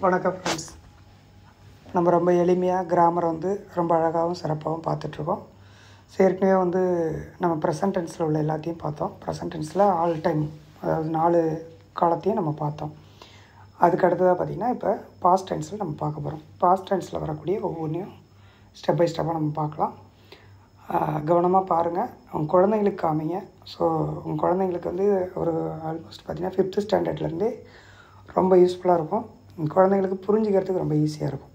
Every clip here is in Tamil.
வணக்கம் ஃப்ரெண்ட்ஸ். நம்ம ரொம்ப எளிமையாக கிராமர் ரொம்ப அழகாகவும் சிறப்பாகவும் பார்த்துட்ருக்கோம். ஏற்கனவே நம்ம ப்ரெசன்ட் டென்ஸில் உள்ள எல்லாத்தையும் பார்த்தோம். ப்ரெசன்ட் டென்ஸில் ஆல் டைம், அதாவது 4 காலத்தையும் நம்ம பார்த்தோம். அதுக்கு அடுத்ததாக பார்த்திங்கன்னா இப்போ பாஸ்ட் டென்ஸில் நம்ம பார்க்க போகிறோம். பாஸ்ட் டென்ஸில் வரக்கூடிய ஒவ்வொன்றையும் ஸ்டெப் பை ஸ்டெப்பாக நம்ம பார்க்கலாம். கவனமாக பாருங்கள், உங்கள் குழந்தைங்களுக்கு காமிங்க. ஸோ உங்கள் குழந்தைங்களுக்கு ஒரு ஆல்மோஸ்ட் பார்த்திங்கன்னா 5th ஸ்டாண்டர்ட்லேருந்தே ரொம்ப யூஸ்ஃபுல்லாக இருக்கும். குழந்தைங்களுக்கு புரிஞ்சுக்கிறதுக்கு ரொம்ப ஈஸியாக இருக்கும்.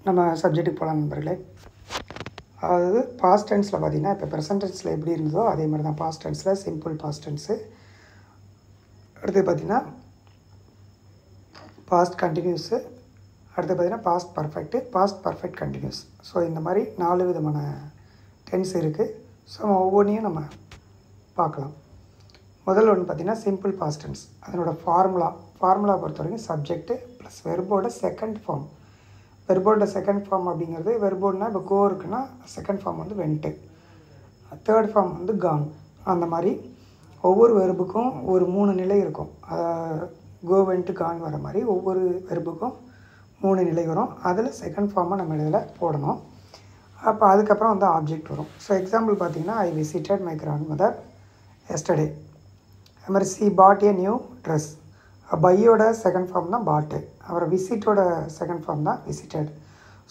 நம்ம சப்ஜெக்ட்டுக்கு போகலாம் நண்பர்களே. அதாவது பாஸ்ட் டென்ஸில் பார்த்திங்கன்னா இப்போ ப்ரெசன்ட் டென்ஸில் எப்படி இருந்ததோ அதே மாதிரி தான் பாஸ்ட் டென்ஸில் சிம்பிள் பாஸ்ட் டென்ஸு. அடுத்து பார்த்திங்கன்னா பாஸ்ட் கண்டினியூஸு, அடுத்து பார்த்திங்கன்னா past perfect, past perfect continuous. So இந்த மாதிரி 4 விதமான டென்ஸ் இருக்குது. ஸோ ஒவ்வொன்றையும் நம்ம பார்க்கலாம். முதல் ஒன்று பார்த்திங்கன்னா சிம்பிள் பாஸ்ட் டென்ஸ். அதனோட ஃபார்முலா பொறுத்த வரைக்கும் சப்ஜெக்ட்டு ப்ளஸ் வெர்போட செகண்ட் ஃபார்ம். வெர்போட செகண்ட் ஃபார்ம் அப்படிங்கிறது, வெர்போட்னா இப்போ கோ இருக்குன்னா second form went, third form gone. அந்த மாதிரி ஒவ்வொரு வெர்புக்கும் ஒரு 3 நிலை இருக்கும். கோ, வென்ட்டு, கான் வர மாதிரி ஒவ்வொரு வெர்புக்கும் 3 நிலை வரும். அதில் செகண்ட் ஃபார்மை நம்ம இதில் போடணும். அப்போ அதுக்கப்புறம் ஆப்ஜெக்ட் வரும். ஸோ எக்ஸாம்பிள் பார்த்திங்கன்னா I visited my grand mother yesterday. அது மாதிரி she bought a new dress. பையோட செகண்ட் ஃபார்ம் தான் பாட்டு, அப்புறம் விசிட்டோட செகண்ட் ஃபார்ம் தான் விசிட்டட்.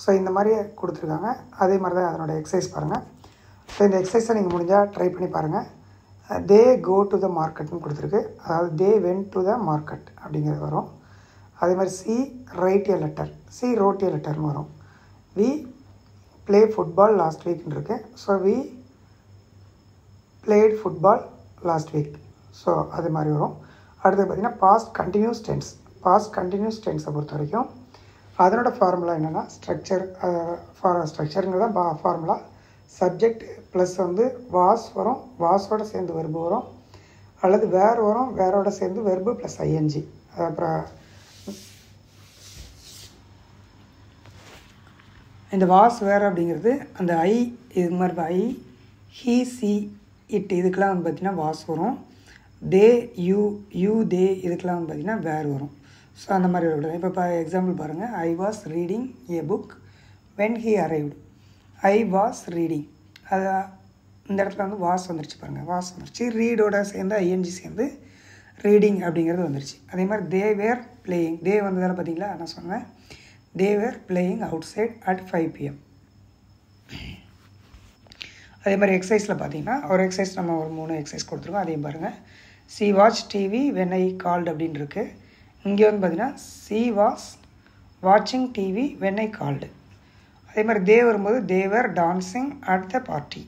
ஸோ இந்த மாதிரி கொடுத்துருக்காங்க. அதே மாதிரி தான் அதனோட எக்ஸசைஸ் பாருங்கள். ஸோ இந்த எக்ஸசைஸை நீங்கள் முடிஞ்சால் ட்ரை பண்ணி பாருங்கள். தே கோ டு த மார்க்கெட்னு கொடுத்துருக்கு. அதாவது they went to the market அப்படிங்கிறது வரும். அதே மாதிரி she write a letter, she wrote a letter வரும். வி ப்ளே ஃபுட்பால் லாஸ்ட் வீக்னு இருக்குது. So we played football last week. So அது மாதிரி வரும். அடுத்து பார்த்திங்கன்னா past continuous tense. Past continuous டென்ஸை பொறுத்த வரைக்கும் அதனோட ஃபார்முலா என்னென்னா ஸ்ட்ரக்சருங்கிறது தான் ஃபார்முலா. சப்ஜெக்ட் ப்ளஸ் வாஸ் வரும், வாஸோடு சேர்ந்து வெர்பு வரும், அல்லது வேர் வரும், வேரோட சேர்ந்து வெர்பு ப்ளஸ் ஐஎன்ஜி. அப்புறம் இந்த வாஸ் வேர் அப்படிங்கிறது அந்த ஐ, இது மாதிரி ஐ, ஹீ, சி, இட் இதுக்கெலாம் பார்த்திங்கன்னா வாஸ் வரும். தே, யூ, தே இதுக்கெலாம் பார்த்திங்கன்னா வேர் வரும். ஸோ அந்த மாதிரி வரக்கூடாது. இப்போ எக்ஸாம்பிள் பாருங்கள். I was reading A book when he arrived. I was reading, அது இந்த இடத்துல வாஸ் வந்துருச்சு பாருங்கள். வாஸ் வந்துருச்சு, ரீடோட சேர்ந்து ஐஎன்ஜி சேர்ந்து ரீடிங் அப்படிங்கிறது வந்துருச்சு. அதே மாதிரி தே வேர் பிளேயிங், தே வந்ததால் பார்த்திங்களா நான் சொன்னேன். They were playing outside at 5 PM. அதே மாதிரி எக்ஸசைஸில் பார்த்திங்கன்னா ஒரு எக்ஸசைஸ் நம்ம ஒரு 3 எக்ஸசைஸ் கொடுத்துருக்கோம். அதையும் பாருங்கள். C watch TV when I called அப்படின்னு இருக்குது. இங்கே பார்த்திங்கன்னா சி வாஸ் வாட்சிங் டிவி வென் ஐ கால்டு. அதே மாதிரி தே வரும்போது தே வேர் டான்ஸிங் அட் த பார்ட்டி.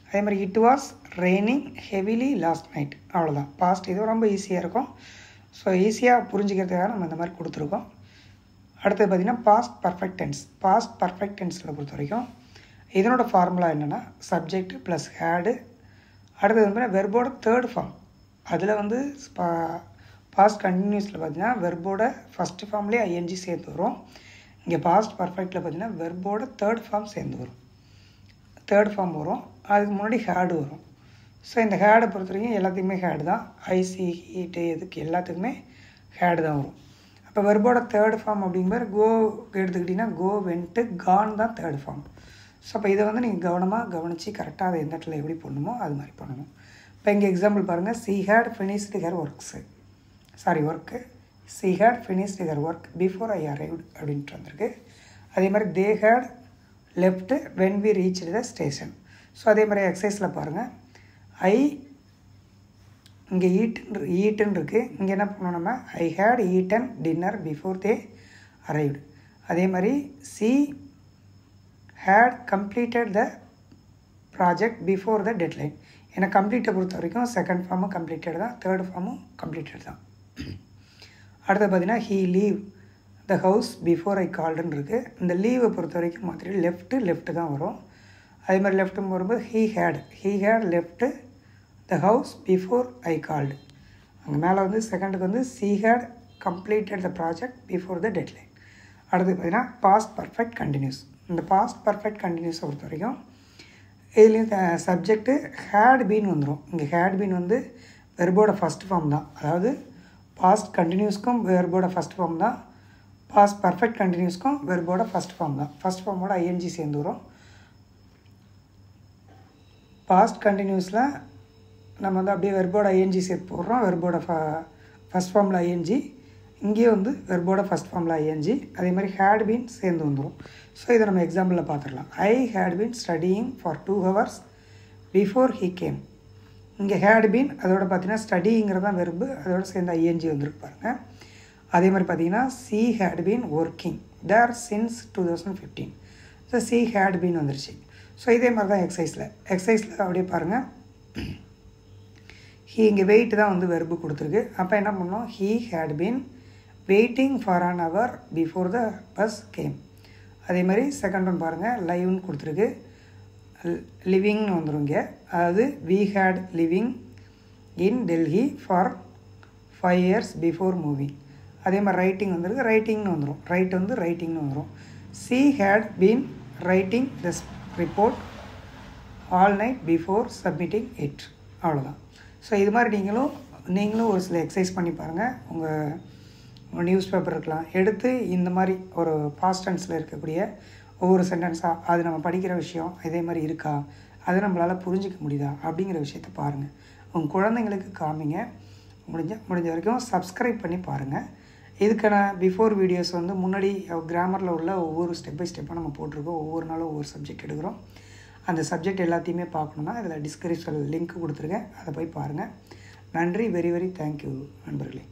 அதே மாதிரி it was raining heavily last night. அவ்வளோதான் பாஸ்ட். இது ரொம்ப ஈஸியாக இருக்கும். ஸோ ஈஸியாக புரிஞ்சுக்கிறதுக்காக நம்ம இந்த மாதிரி கொடுத்துருக்கோம். அடுத்தது பார்த்திங்கன்னா past perfect tense. Past perfect டென்ஸில் பொறுத்த வரைக்கும் இதனோட ஃபார்முலா என்னென்னா சப்ஜெக்ட் ப்ளஸ் ஹேடு. அடுத்தது பார்த்தீங்கன்னா வெர்போட தேர்ட் ஃபார்ம். அதில் பாஸ்ட் கண்டினியூஸில் பார்த்திங்கன்னா வெர்போட ஃபஸ்ட்டு ஃபார்ம்லேயே ஐஎன்ஜி சேர்ந்து வரும். இங்கே பாஸ்ட் பர்ஃபெக்டில் பார்த்திங்கன்னா வெர்போட தேர்ட் ஃபார்ம் சேர்ந்து வரும். தேர்ட் ஃபார்ம் வரும், அதுக்கு முன்னாடி ஹேடு வரும். ஸோ இந்த ஹேடை பொறுத்த வரைக்கும் எல்லாத்துக்குமே ஹேடு தான். ஐசி, ஹீட்டு, இதுக்கு எல்லாத்துக்குமே ஹேடு தான் வரும். அப்போ வெர்போட தேர்ட் ஃபார்ம் அப்படிங்கும்போது கோ எடுத்துக்கிட்டிங்கன்னா கோ, வென்ட்டு, கான் தான் தேர்ட் ஃபார்ம். ஸோ அப்போ இதை நீங்கள் கவனித்து கரெக்டாக அதை எந்த இடத்துல எப்படி பண்ணணுமோ அது மாதிரி பண்ணணும். இப்போ இங்கே எக்ஸாம்பிள் பாருங்கள். She had finished her work. She had finished her work before I arrived அப்படின்ட்டு வந்திருக்கு. அதே மாதிரி they had left when we reached the station. So அதே மாதிரி எக்ஸசைஸில் பாருங்கள். ஐ இங்கே ஈட்டுன்னு இருக்குது. இங்கே என்ன பண்ணணும் நம்ம? I had eaten dinner before they arrived. அதே மாதிரி she had completed the project before the deadline. ஏன்னா கம்ப்ளீட்டை பொறுத்த வரைக்கும் செகண்ட் ஃபார்மும் கம்ப்ளீட்டட் தான், தேர்ட் ஃபார்மும் கம்ப்ளீட்டட் தான். அடுத்து பார்த்திங்கன்னா he leave the house before I கால்டுன்னு இருக்குது. இந்த லீவை பொறுத்த வரைக்கும் மாதிரி லெஃப்ட்டு தான் வரும். அதே மாதிரி லெஃப்ட்டும் வரும்போது he had left the house before I called. அங்கே மேலே செகண்டுக்கு she had completed the project before the deadline. அடுத்து பார்த்திங்கன்னா பாஸ்ட் பர்ஃபெக்ட் கண்டினியூஸ். இந்த பாஸ்ட் பர்ஃபெக்ட் கண்டினியூஸை பொறுத்த வரைக்கும் இதுலேயும் சப்ஜெக்ட்டு ஹேட் பீன் வந்துடும். இங்கே ஹேட் பீன் வெர்போட ஃபஸ்ட் ஃபார்ம் தான். அதாவது பாஸ்ட் கண்டினியூஸ்க்கும் வெர்போட ஃபஸ்ட் ஃபார்ம் தான், பாஸ்ட் பர்ஃபெக்ட் கண்டினியூஸ்க்கும் வெர்போட ஃபஸ்ட் ஃபார்ம் தான். ஃபஸ்ட் ஃபார்மோட ஐஎன்ஜி சேர்ந்து வரும். பாஸ்ட் கண்டினியூஸில் நம்ம வந்து அப்படியே வெர்போட ஐஎன்ஜி சேர்த்து போடுறோம். வெர்போட ஃபஸ்ட் ஃபார்மில் ஐஎன்ஜி, இங்கேயே வந்து வெர்போட ஃபஸ்ட் ஃபார்மில் ஐஎன்ஜி, அதே மாதிரி ஹேட் பீன் சேர்ந்து வந்துடும். ஸோ இதை நம்ம எக்ஸாம்பிளில் பார்த்துடலாம். I had been studying for 2 hours before he came. இங்கே ஹேட் பீன் அதோட பார்த்தீங்கன்னா ஸ்டடிங்கிறது தான் வெர்பு, அதோட சேர்ந்து ஐஎன்ஜி வந்துருக்கு பாருங்கள். அதே மாதிரி பார்த்தீங்கன்னா she had been working there since 2015. So she had been வந்துருச்சு. ஸோ இதே மாதிரி தான் எக்ஸசைஸில் அப்படியே பாருங்கள். ஹீ இங்கே வெயிட் தான் வந்து வெர்பு கொடுத்துருக்கு. அப்போ என்ன பண்ணோம், he had been waiting for an hour before the bus came. அதே மாதிரி செகண்ட் ஒன் பாருங்கள், லைவ்னு கொடுத்துருக்கு, லிவிங்னு வந்துடும் இங்கே. அதாவது we had living in Delhi for 5 years before moving. அதே மாதிரி ரைட்டிங் வந்துருக்கு, ரைட்டிங்னு வந்துடும், ரைட் வந்து ரைட்டிங்னு வந்துடும். She had been writing the report all night before submitting it. அவ்வளோதான். ஸோ இது மாதிரி நீங்களும் ஒரு சில எக்ஸசைஸ் பண்ணி பாருங்கள். உங்கள் நியூஸ் பேப்பர் இருக்கலாம் எடுத்து இந்த மாதிரி ஒரு பாஸ்ட் டென்ஸில் இருக்கக்கூடிய ஒவ்வொரு சென்டென்ஸாக அது நம்ம படிக்கிற விஷயம் இதே மாதிரி இருக்கா, அதை நம்மளால் புரிஞ்சிக்க முடியுதா அப்படிங்கிற விஷயத்த பாருங்கள். உங்கள் குழந்தைங்களுக்கு காமிங்க. முடிஞ்ச வரைக்கும் சப்ஸ்கிரைப் பண்ணி பாருங்கள். இதுக்கான பிஃபோர் வீடியோஸ் வந்து முன்னாடி கிராமரில் உள்ள ஒவ்வொரு ஸ்டெப் பை ஸ்டெப்பாக நம்ம போட்டிருக்கோம். ஒவ்வொரு நாளும் ஒவ்வொரு சப்ஜெக்ட் எடுக்கிறோம். அந்த சப்ஜெக்ட் எல்லாத்தையுமே பார்க்கணுன்னா இதில் டிஸ்கிரிப்ஷனில் லிங்க் கொடுத்துருக்கேன், அதை போய் பாருங்கள். நன்றி. வெரி வெரி தேங்க்யூ நண்பர்களே.